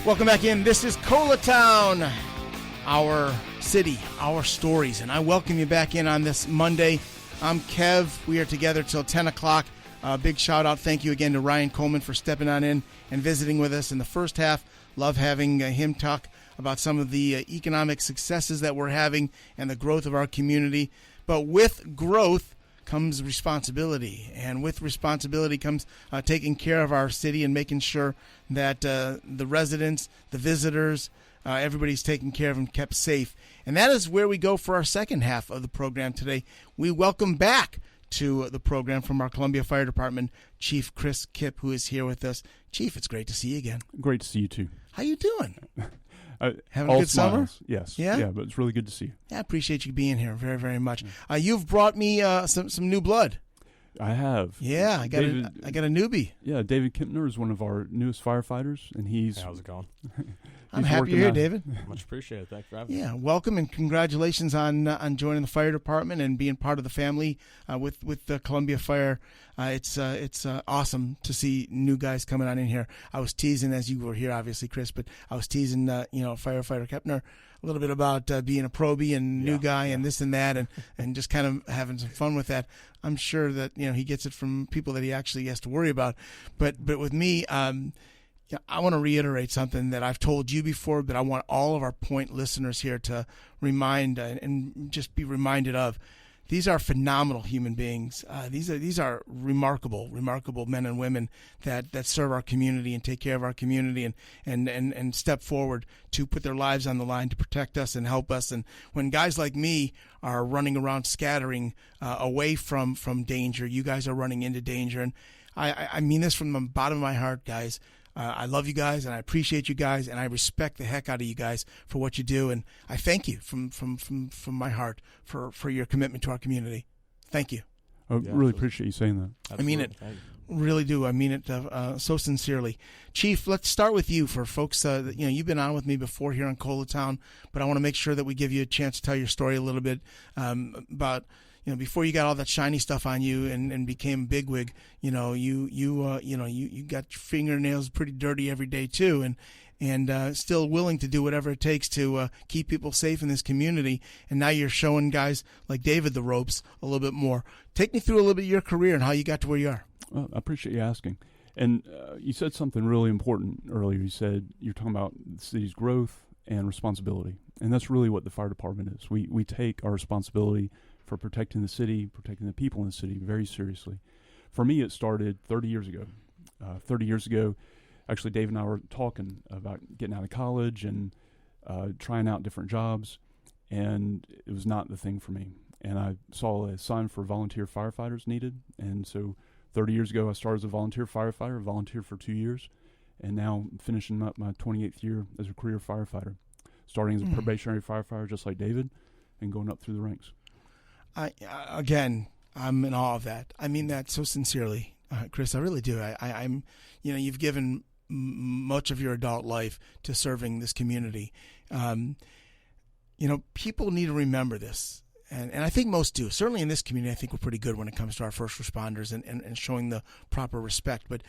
Welcome back in. This is Colatown, our city, our stories, and I welcome you back in on this Monday. I'm Kev. We are together till 10 o'clock. Big shout out. Thank you again to Ryan Coleman for stepping on in and visiting with us in the first half. Love having him talk about some of the economic successes that we're having and the growth of our community. But with growth comes responsibility, and with responsibility comes taking care of our city and making sure that the residents, the visitors, everybody's taken care of and kept safe. And that is where we go for our second half of the program today. We welcome back to the program from our Columbia Fire Department, Chief Chris Kip, who is here with us. Chief, it's great to see you again. Great to see you too. How you doing? Having a good summer? Yes. Yeah, but it's really good to see you. Yeah, I appreciate you being here very, very much. You've brought me some new blood. I have. Yeah, I got a newbie. Yeah, David Kempner is one of our newest firefighters, and he's... Hey, how's it going? I'm happy you're here, David. Much appreciated. Thanks for having me. Yeah, welcome and congratulations on joining the fire department and being part of the family with the Columbia Fire. It's awesome to see new guys coming on in here. I was teasing, as you were here, obviously, Chris, but I was teasing, firefighter Kempner a little bit about being a probie and new guy and this and that, and just kind of having some fun with that. I'm sure that he gets it from people that he actually has to worry about. But with me, I want to reiterate something that I've told you before, but I want all of our point listeners here to remind and just be reminded of. These are phenomenal human beings. These are remarkable men and women that serve our community and take care of our community and step forward to put their lives on the line to protect us and help us. And when guys like me are running around scattering away from danger, you guys are running into danger. And I mean this from the bottom of my heart, guys. I love you guys, and I appreciate you guys, and I respect the heck out of you guys for what you do, and I thank you from my heart for your commitment to our community. Thank you. I really appreciate you saying that. Absolutely. I mean it. Really do. I mean it so sincerely. Chief, let's start with you for folks. You've been on with me before here on Colatown, but I want to make sure that we give you a chance to tell your story a little bit about. Before you got all that shiny stuff on you and became bigwig, you got your fingernails pretty dirty every day too, and still willing to do whatever it takes to keep people safe in this community. And now you're showing guys like David the ropes a little bit more. Take me through a little bit of your career and how you got to where you are. Well, I appreciate you asking. And you said something really important earlier. You said you're talking about the city's growth and responsibility, and that's really what the fire department is. We take our responsibility for protecting the city, protecting the people in the city very seriously. For me, it started 30 years ago. 30 years ago, actually, Dave and I were talking about getting out of college and trying out different jobs, and it was not the thing for me. And I saw a sign for volunteer firefighters needed, and so 30 years ago, I started as a volunteer firefighter, volunteered for 2 years, and now finishing up my 28th year as a career firefighter, starting as a probationary firefighter just like David, and going up through the ranks. Again, I'm in awe of that. I mean that so sincerely, Chris. I really do. I'm, you've given much of your adult life to serving this community. People need to remember this, and I think most do. Certainly in this community, I think we're pretty good when it comes to our first responders and showing the proper respect. But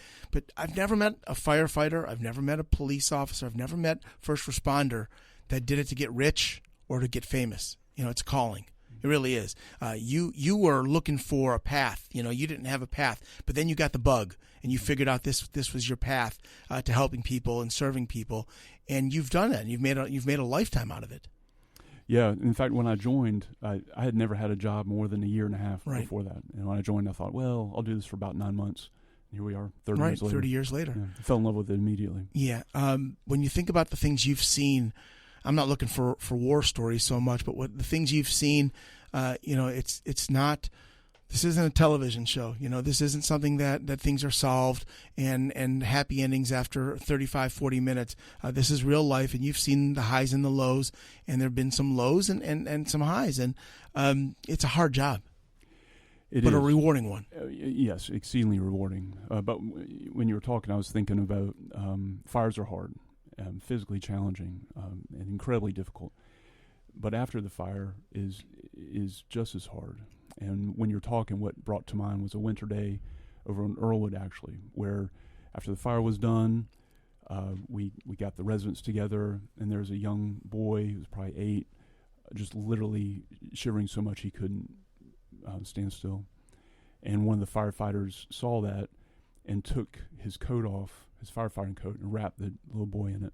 I've never met a firefighter. I've never met a police officer. I've never met first responder that did it to get rich or to get famous. It's calling. It really is. You were looking for a path. You didn't have a path, but then you got the bug, and you figured out this was your path to helping people and serving people, and you've done that. And you've made a lifetime out of it. Yeah. In fact, when I joined, I had never had a job more than a year and a half before that. And when I joined, I thought, well, I'll do this for about 9 months. And here we are, 30 years later. 30 years later. Yeah, I fell in love with it immediately. Yeah. When you think about the things you've seen, I'm not looking for war stories so much, but what the things you've seen, it's not. This isn't a television show. This isn't something that things are solved and happy endings after 35, 40 minutes. This is real life, and you've seen the highs and the lows, and there have been some lows and some highs, and it's a hard job. But a rewarding one. Yes, exceedingly rewarding. But when you were talking, I was thinking about fires are hard. Physically challenging and incredibly difficult, but after the fire is just as hard. And when you're talking, what brought to mind was a winter day over in Earlwood, actually, where after the fire was done, We got the residents together, and there was a young boy who was probably 8, just literally shivering so much he couldn't stand still. And one of the firefighters saw that and took his coat off, his firefighting coat, and wrapped the little boy in it.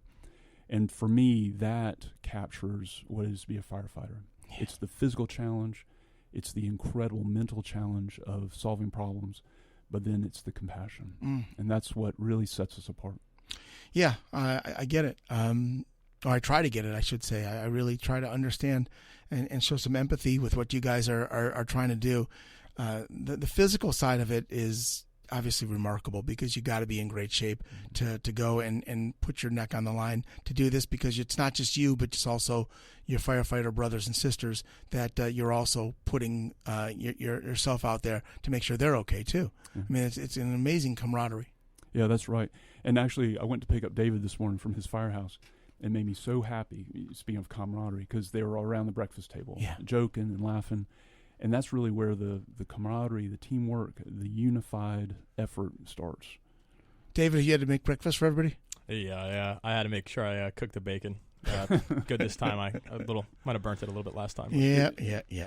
And for me, that captures what it is to be a firefighter. Yeah. It's the physical challenge, it's the incredible mental challenge of solving problems, but then it's the compassion. And that's what really sets us apart. Yeah, I get it. Or I try to get it, I should say. I really try to understand and show some empathy with what you guys are trying to do. The physical side of it is obviously remarkable, because you got to be in great shape to go and put your neck on the line to do this, because it's not just you, but it's also your firefighter brothers and sisters that you're also putting yourself out there to make sure they're okay too. I mean, it's an amazing camaraderie. Yeah, that's right. And actually, I went to pick up David this morning from his firehouse. It made me so happy, speaking of camaraderie, because they were all around the breakfast table, joking and laughing. And that's really where the camaraderie, the teamwork, the unified effort starts. David, you had to make breakfast for everybody? Yeah. I had to make sure I cooked the bacon. Good this time. I might have burnt it a little bit last time. Yeah.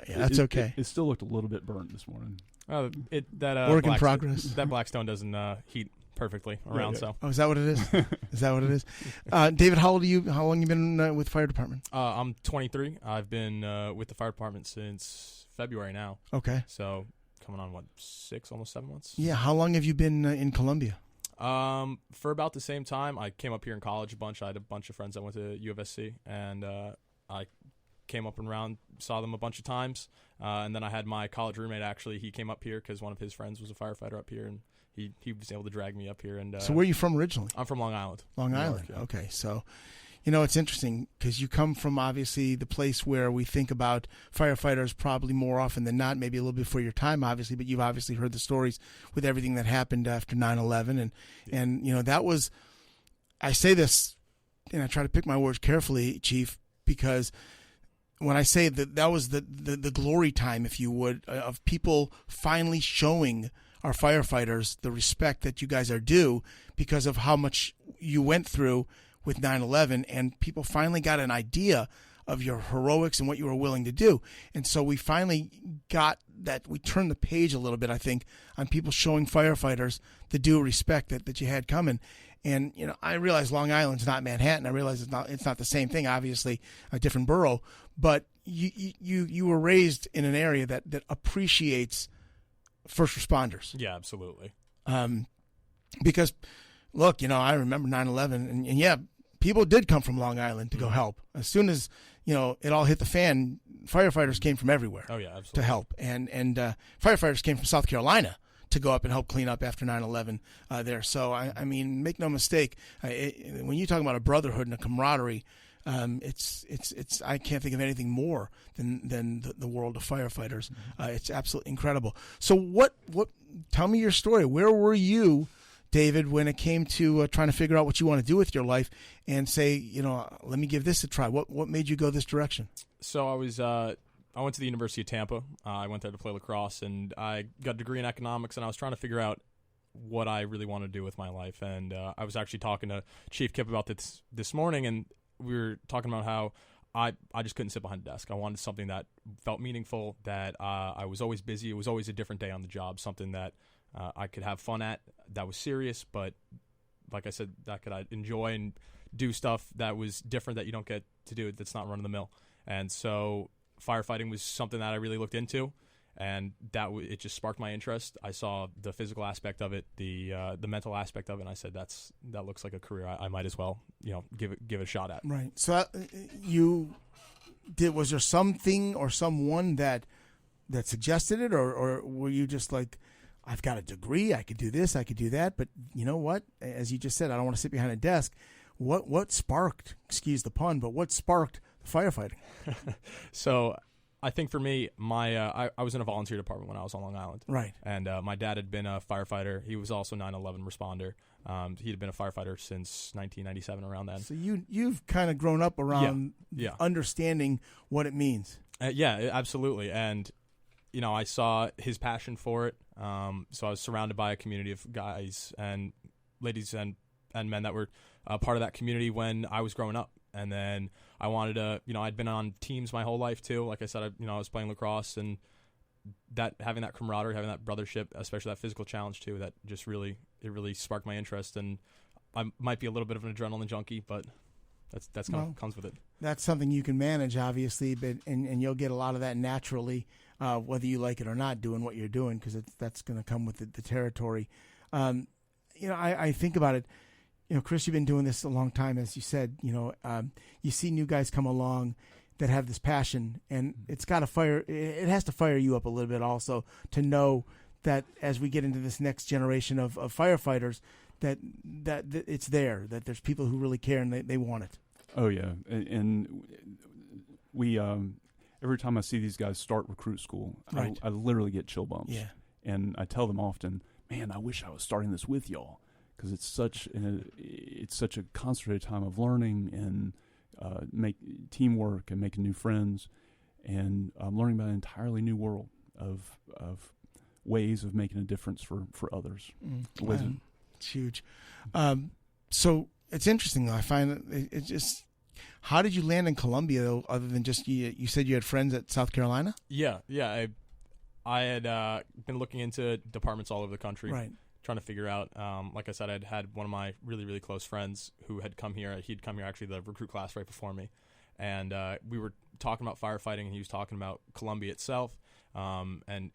That's okay. It still looked a little bit burnt this morning. Work in progress. That Blackstone doesn't heat perfectly around. So. Oh, is that what it is? Is that what it is? David, how old are you? How long have you been with the fire department? I'm 23. I've been with the fire department since February now. Okay. So coming on, 6, almost 7 months? Yeah. How long have you been in Columbia? For about the same time. I came up here in college a bunch. I had a bunch of friends that went to U of SC, and I came up and around, saw them a bunch of times. And then I had my college roommate, actually. He came up here because one of his friends was a firefighter up here, and he was able to drag me up here. And so where are you from originally? I'm from Long Island. Long Island. York, yeah. Okay. So, it's interesting because you come from obviously the place where we think about firefighters probably more often than not, maybe a little bit before your time, obviously, but you've obviously heard the stories with everything that happened after 9/11. And that was, I say this, and I try to pick my words carefully, Chief, because when I say that was the glory time, if you would, of people finally showing our firefighters the respect that you guys are due because of how much you went through with 9/11, and people finally got an idea of your heroics and what you were willing to do. And so we finally got that, we turned the page a little bit, I think, on people showing firefighters the due respect that you had coming. And, I realize Long Island's not Manhattan. I realize it's not the same thing, obviously, a different borough, but you were raised in an area that appreciates first responders. Yeah, absolutely. Because, look, I remember 9/11, and yeah, people did come from Long Island to go help. As soon as, it all hit the fan, firefighters came from everywhere. Oh, yeah, absolutely. To help. And firefighters came from South Carolina to go up and help clean up after 9/11 there. So, I mean, make no mistake, when you talk about a brotherhood and a camaraderie, it's I can't think of anything more than the world of firefighters. It's absolutely incredible. So what tell me your story. Where were you, David, when it came to trying to figure out what you want to do with your life and say, let me give this a try? What made you go this direction? So I went to the University of Tampa. I went there to play lacrosse, and I got a degree in economics, and I was trying to figure out what I really want to do with my life. And I was actually talking to Chief Kip about this morning, and we were talking about how I just couldn't sit behind a desk. I wanted something that felt meaningful, that I was always busy. It was always a different day on the job, something that I could have fun at, that was serious, but like I said, that could I enjoy and do stuff that was different that you don't get to do, that's not run-of-the-mill. And so firefighting was something that I really looked into, and it just sparked my interest. I saw the physical aspect of it, the mental aspect of it, and I said that looks like a career I might as well give it a shot at. Right. So was there something or someone that suggested it, or were you just like, I've got a degree, I could do this, I could do that, but you know what? As you just said, I don't want to sit behind a desk. What sparked, excuse the pun, but what sparked the firefighting? So I think for me, I was in a volunteer department when I was on Long Island. Right. And my dad had been a firefighter. He was also 9/11 responder. He had been a firefighter since 1997, around then. So you've kind of grown up around understanding what it means. Yeah, absolutely. And, I saw his passion for it. So I was surrounded by a community of guys and ladies and and men that were part of that community when I was growing up. And then I wanted to, I'd been on teams my whole life too. Like I said, I was playing lacrosse, and that having that camaraderie, having that brothership, especially that physical challenge too, that just really sparked my interest. And I might be a little bit of an adrenaline junkie, but that's comes with it. That's something you can manage, obviously, but and you'll get a lot of that naturally, whether you like it or not, doing what you're doing, because that's going to come with the territory. I think about it. Chris, you've been doing this a long time, as you said. You see new guys come along that have this passion, and it's got to fire. It has to fire you up a little bit, also, to know that as we get into this next generation of firefighters, that it's there, that there's people who really care and they want it. Oh yeah, and we every time I see these guys start recruit school, right. I literally get chill bumps. Yeah, and I tell them often, man, I wish I was starting this with y'all, because it's such a concentrated time of learning and make teamwork and making new friends, and learning about an entirely new world of ways of making a difference for others. It's huge. So it's interesting, though. I find it just. How did you land in Columbia, though, other than just you said you had friends at South Carolina? Yeah. I had been looking into departments all over the country, right, trying to figure out. Like I said, I'd had one of my really, really close friends who had come here. He'd come here actually the recruit class right before me, and we were talking about firefighting, and he was talking about Columbia itself. And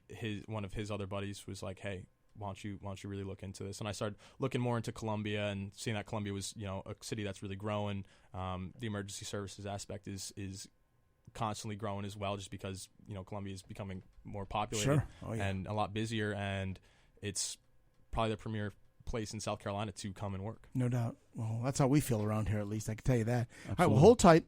one of his other buddies was like, "Hey, why don't you really look into this?" And I started looking more into Columbia and seeing that Columbia was, a city that's really growing. The emergency services aspect is constantly growing as well, just because, Columbia is becoming more populated. Sure. Oh, yeah. And a lot busier, and it's probably the premier place in South Carolina to come and work. No doubt. Well, that's how we feel around here, at least. I can tell you that. Absolutely. All right, well, hold tight.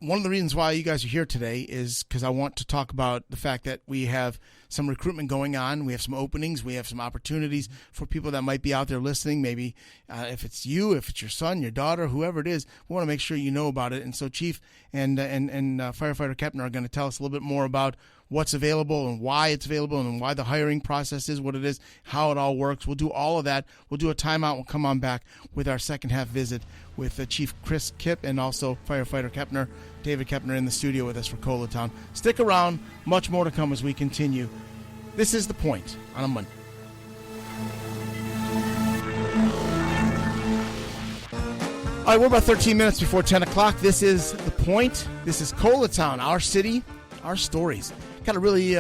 One of the reasons why you guys are here today is because I want to talk about the fact that we have some recruitment going on. We have some openings. We have some opportunities for people that might be out there listening. Maybe if it's you, if it's your son, your daughter, whoever it is, we want to make sure you know about it. And so Chief and Firefighter Kepner are going to tell us a little bit more about what's available and why it's available and why the hiring process is what it is, how it all works. We'll do all of that. We'll do a timeout. We'll come on back with our second half visit with Chief Chris Kip and also Firefighter Kepner, David Kepner, in the studio with us for Colatown. Stick around. Much more to come as we continue. This is The Point on a Monday. All right, we're about 13 minutes before 10 o'clock. This is The Point. This is Colatown, our city, our stories. Got a really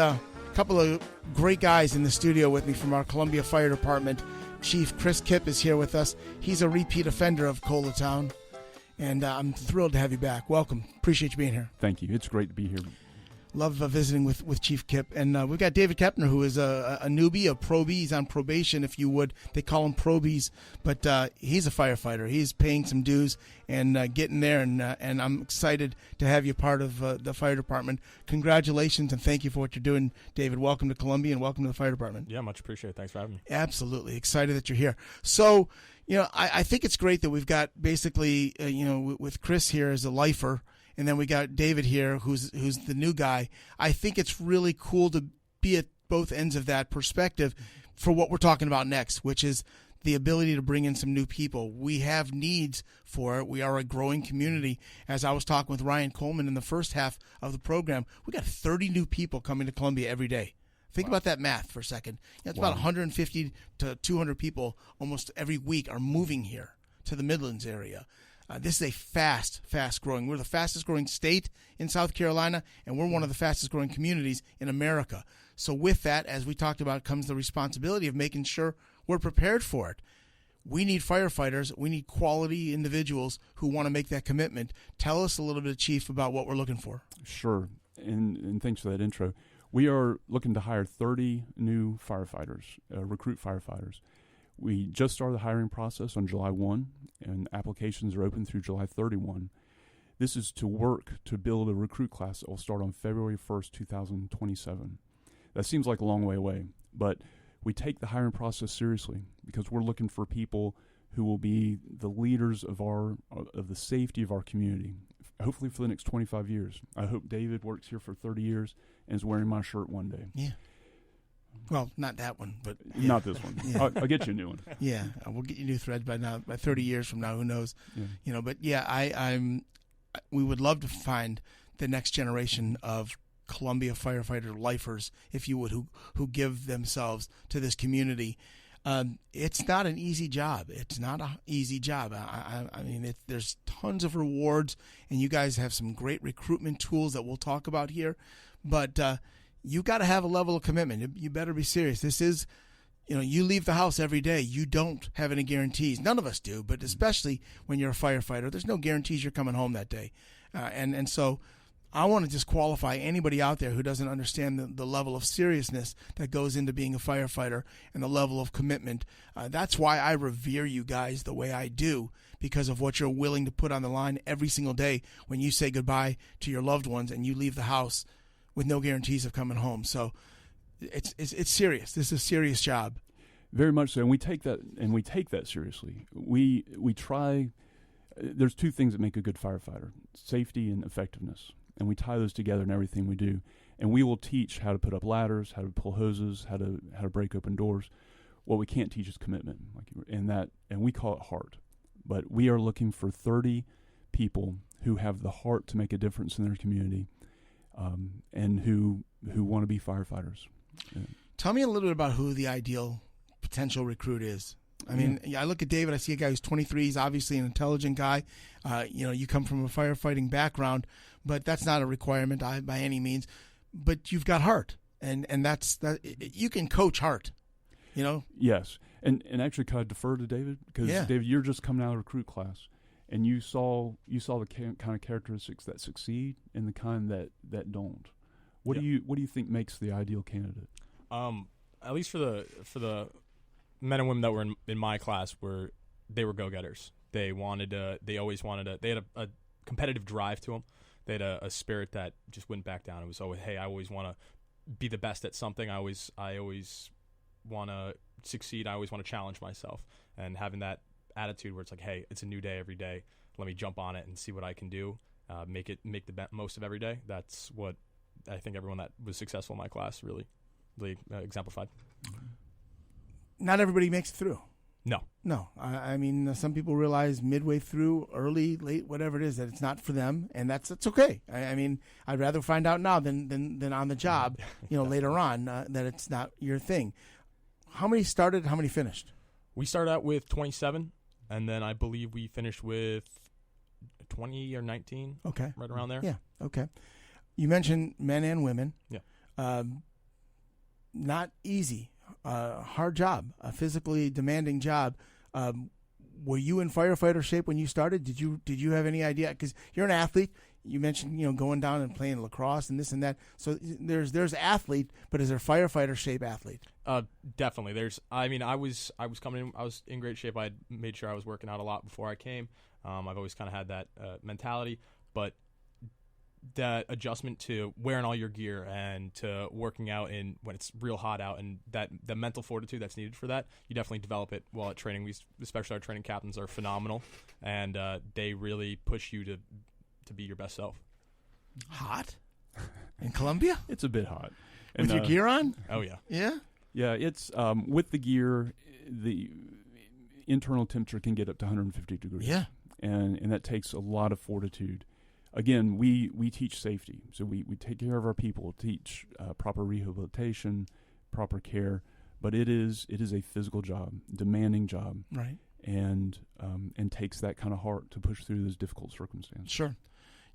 couple of great guys in the studio with me from our Columbia Fire Department. Chief Chris Kip is here with us. He's a repeat offender of Colatown, and I'm thrilled to have you back. Welcome. Appreciate you being here. Thank you. It's great to be here. Love visiting with Chief Kip. And we've got David Kepner, who is a newbie, a probie. He's on probation, if you would. They call him probies, but he's a firefighter. He's paying some dues and getting there, and I'm excited to have you part of the fire department. Congratulations, and thank you for what you're doing, David. Welcome to Columbia, and welcome to the fire department. Yeah, much appreciated. Thanks for having me. Absolutely. Excited that you're here. So, I think it's great that we've got basically, with Chris here as a lifer, and then we got David here, who's the new guy. I think it's really cool to be at both ends of that perspective for what we're talking about next, which is the ability to bring in some new people. We have needs for it. We are a growing community. As I was talking with Ryan Coleman in the first half of the program, we got 30 new people coming to Columbia every day. Think about that math for a second. It's about 150 to 200 people almost every week are moving here to the Midlands area. This is a fast growing. We're the fastest growing state in South Carolina, and we're one of the fastest growing communities in America. So with that, as we talked about, comes the responsibility of making sure we're prepared for it. We need firefighters. We need quality individuals who want to make that commitment. Tell us a little bit, Chief, about what we're looking for. Sure, and thanks for that intro. We are looking to hire 30 new firefighters, recruit firefighters. We just started the hiring process on July 1, and applications are open through July 31. This is to work to build a recruit class that will start on February 1st, 2027. That seems like a long way away, but we take the hiring process seriously because we're looking for people who will be the leaders of the safety of our community, hopefully for the next 25 years. I hope David works here for 30 years and is wearing my shirt one day. Yeah. Well, not that one, but Not this one. Yeah. I'll get you a new one. yeah, we'll get you new threads by now. By 30 years from now, who knows? Yeah. But yeah, we would love to find the next generation of Columbia firefighter lifers, if you would, who give themselves to this community. It's not an easy job. It's not an easy job. I mean, there's tons of rewards, and you guys have some great recruitment tools that we'll talk about here. But you got to have a level of commitment. You better be serious. This is, you leave the house every day. You don't have any guarantees. None of us do, but especially when you're a firefighter, there's no guarantees you're coming home that day. And so I want to just qualify anybody out there who doesn't understand the level of seriousness that goes into being a firefighter and the level of commitment. That's why I revere you guys the way I do, because of what you're willing to put on the line every single day when you say goodbye to your loved ones and you leave the house with no guarantees of coming home. So it's serious. This is a serious job. Very much so, and we take that seriously. We try. There's two things that make a good firefighter: safety and effectiveness, and we tie those together in everything we do. And we will teach how to put up ladders, how to pull hoses, how to break open doors. What we can't teach is commitment, and we call it heart. But we are looking for 30 people who have the heart to make a difference in their community. And who want to be firefighters. Yeah. Tell me a little bit about who the ideal potential recruit is. I mean, I look at David, I see a guy who's 23. He's obviously an intelligent guy. You come from a firefighting background, but that's not a requirement by any means. But you've got heart, and that's you can coach heart. Yes, and actually, could I defer to David, because David, you're just coming out of recruit class. And you saw the kind of characteristics that succeed and the kind that don't. What do you think makes the ideal candidate? At least for the men and women that were in my class, they were go-getters. They always wanted to. They had a competitive drive to them. They had a spirit that just wouldn't back down. It was always, hey, I always want to be the best at something. I always want to succeed. I always want to challenge myself, and having that attitude where it's like, hey, it's a new day every day. Let me jump on it and see what I can do. Make the most of every day. That's what I think everyone that was successful in my class really exemplified. Not everybody makes it through. No. I mean, some people realize midway through, early, late, whatever it is, that it's not for them, and that's okay. I mean, I'd rather find out now than on the job, later on, that it's not your thing. How many started? How many finished? We started out with 27. And then I believe we finished with 20 or 19. Okay. Right around there. Yeah. Okay. You mentioned men and women. Yeah. Not easy. Hard job. A physically demanding job. Were you in firefighter shape when you started? Did you have any idea? Because you're an athlete. You mentioned going down and playing lacrosse and this and that. So there's athlete, but is there firefighter shape athlete? Definitely. I was coming in. I was in great shape. I had made sure I was working out a lot before I came. I've always kind of had that mentality, but that adjustment to wearing all your gear and to working out when it's real hot out, and the mental fortitude that's needed for that, you definitely develop it while at training. Especially our training captains are phenomenal, and they really push you to be your best self. Hot in Columbia? It's a bit hot. With your gear on? Oh yeah. Yeah. Yeah, it's with the gear, the internal temperature can get up to 150 degrees. Yeah. And that takes a lot of fortitude. Again, we teach safety. So we take care of our people, teach proper rehabilitation, proper care, but it is a physical job, demanding job. Right. And takes that kind of heart to push through those difficult circumstances. Sure.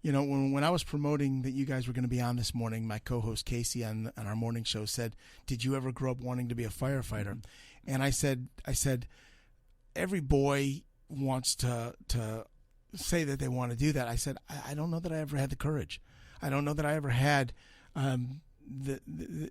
When I was promoting that you guys were going to be on this morning, my co-host Casey on our morning show said, "Did you ever grow up wanting to be a firefighter?" And I said, every boy wants to say that they want to do that. I said, I don't know that I ever had the courage. I don't know that I ever had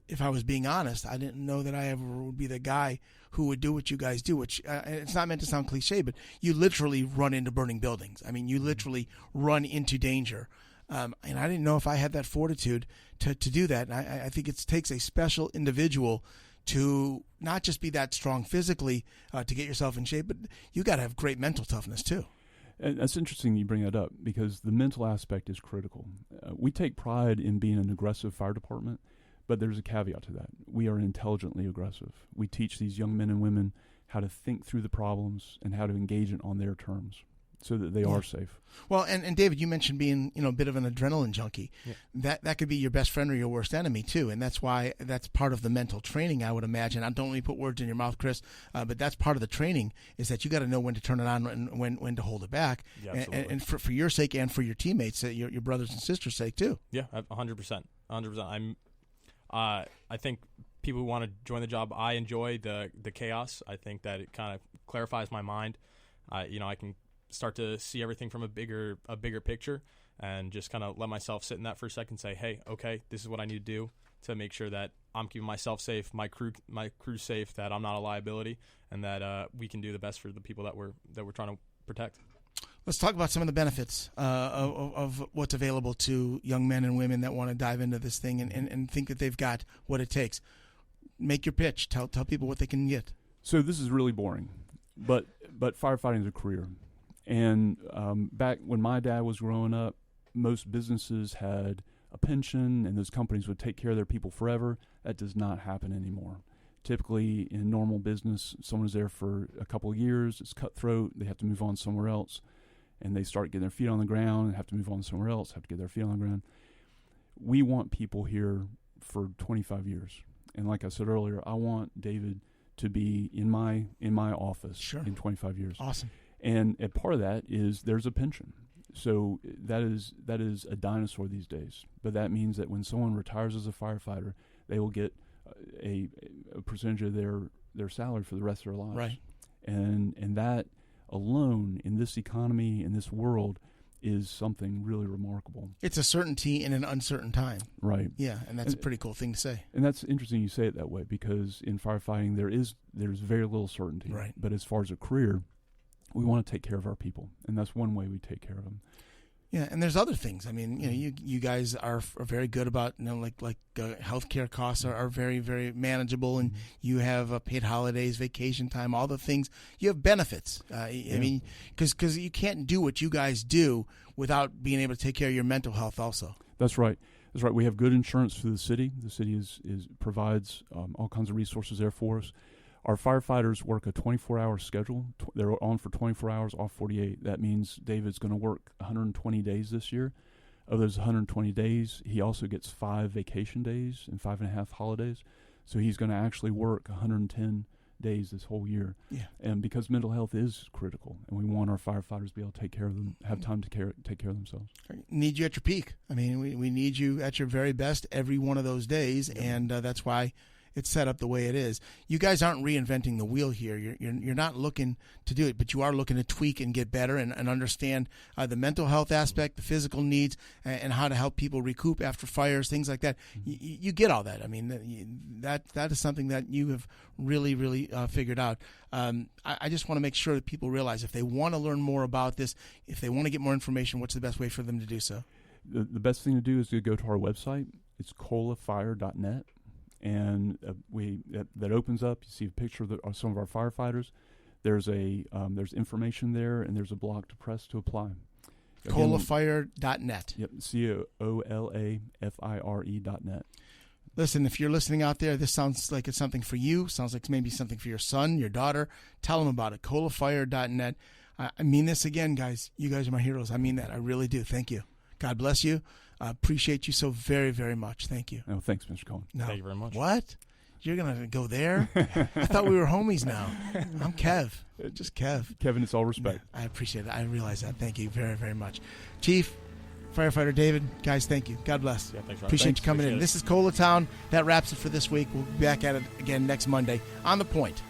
if I was being honest, I didn't know that I ever would be the guy who would do what you guys do, which it's not meant to sound cliche, but you literally run into burning buildings. I mean, you literally run into danger. And I didn't know if I had that fortitude to do that. And I think it takes a special individual to not just be that strong physically to get yourself in shape, but you got to have great mental toughness too. And that's interesting you bring that up, because the mental aspect is critical. We take pride in being an aggressive fire department, But there's a caveat to that. We are intelligently aggressive. We teach these young men and women how to think through the problems and how to engage it on their terms so that they are safe. Well, and David, you mentioned being, a bit of an adrenaline junkie. Yeah. That could be your best friend or your worst enemy too, and that's why that's part of the mental training, I would imagine. I don't let me put words in your mouth, Chris, but that's part of the training is that you got to know when to turn it on and when to hold it back. Yeah, and for your sake and for your teammates, your brothers and sisters' sake too. Yeah, 100%. 100%. I think people who want to join the job, I enjoy the chaos. I think that it kind of clarifies my mind. I can start to see everything from a bigger picture and just kind of let myself sit in that for a second and say, hey, okay, this is what I need to do to make sure that I'm keeping myself safe, my crew safe, that I'm not a liability, and that we can do the best for the people that we're trying to protect. Let's talk about some of the benefits of what's available to young men and women that want to dive into this thing and think that they've got what it takes. Make your pitch. Tell people what they can get. So this is really boring, but firefighting is a career. And back when my dad was growing up, most businesses had a pension, and those companies would take care of their people forever. That does not happen anymore. Typically, in normal business, someone's there for a couple of years. It's cutthroat. They have to move on somewhere else, and they start getting their feet on the ground and have to move on somewhere else, have to get their feet on the ground. We want people here for 25 years. And like I said earlier, I want David to be in my office in 25 years. Awesome. And a part of that is there's a pension. So that is a dinosaur these days. But that means that when someone retires as a firefighter, they will get a percentage of their salary for the rest of their lives. Right. And that alone in this economy, in this world, is something really remarkable. It's a certainty in an uncertain time. Right. Yeah, and that's a pretty cool thing to say. And that's interesting you say it that way, because in firefighting there's very little certainty. Right. But as far as a career, we want to take care of our people, and that's one way we take care of them. Yeah, and there's other things. I mean, you guys are very good about, healthcare costs are very, very manageable, and you have paid holidays, vacation time, all the things. You have benefits. I mean, because you can't do what you guys do without being able to take care of your mental health also. That's right. That's right. We have good insurance through the city. The city provides all kinds of resources there for us. Our firefighters work a 24-hour schedule. They're on for 24 hours, off 48. That means David's going to work 120 days this year. Of those 120 days, he also gets 5 vacation days and 5.5 holidays. So he's going to actually work 110 days this whole year. Yeah. And because mental health is critical, and we want our firefighters to be able to take care of them, have time to take care of themselves. Need you at your peak. I mean, we need you at your very best every one of those days, and that's why it's set up the way it is. You guys aren't reinventing the wheel here. You're not looking to do it, but you are looking to tweak and get better and understand the mental health aspect, the physical needs, and how to help people recoup after fires, things like that. You get all that. I mean, that is something that you have really, really figured out. I just want to make sure that people realize if they want to learn more about this, if they want to get more information, what's the best way for them to do so? The best thing to do is to go to our website. It's colafire.net. And that opens up. You see a picture of some of our firefighters. There's information there, and there's a block to press to apply. Colafire.net. Yep, COLAFIRE.net. Listen, if you're listening out there, this sounds like it's something for you. Sounds like maybe something for your son, your daughter. Tell them about it. Colafire.net. I mean this again, guys. You guys are my heroes. I mean that. I really do. Thank you. God bless you. I appreciate you so very, very much. Thank you. Oh, thanks, Mr. Cohen. No. Thank you very much. What? You're going to go there? I thought we were homies now. I'm Kev. Just Kev. Kevin, it's all respect. I appreciate it. I realize that. Thank you very, very much. Chief, Firefighter David, guys, thank you. God bless. Yeah, thanks, Ron. Appreciate you coming in. This is Colatown. That wraps it for this week. We'll be back at it again next Monday on The Point.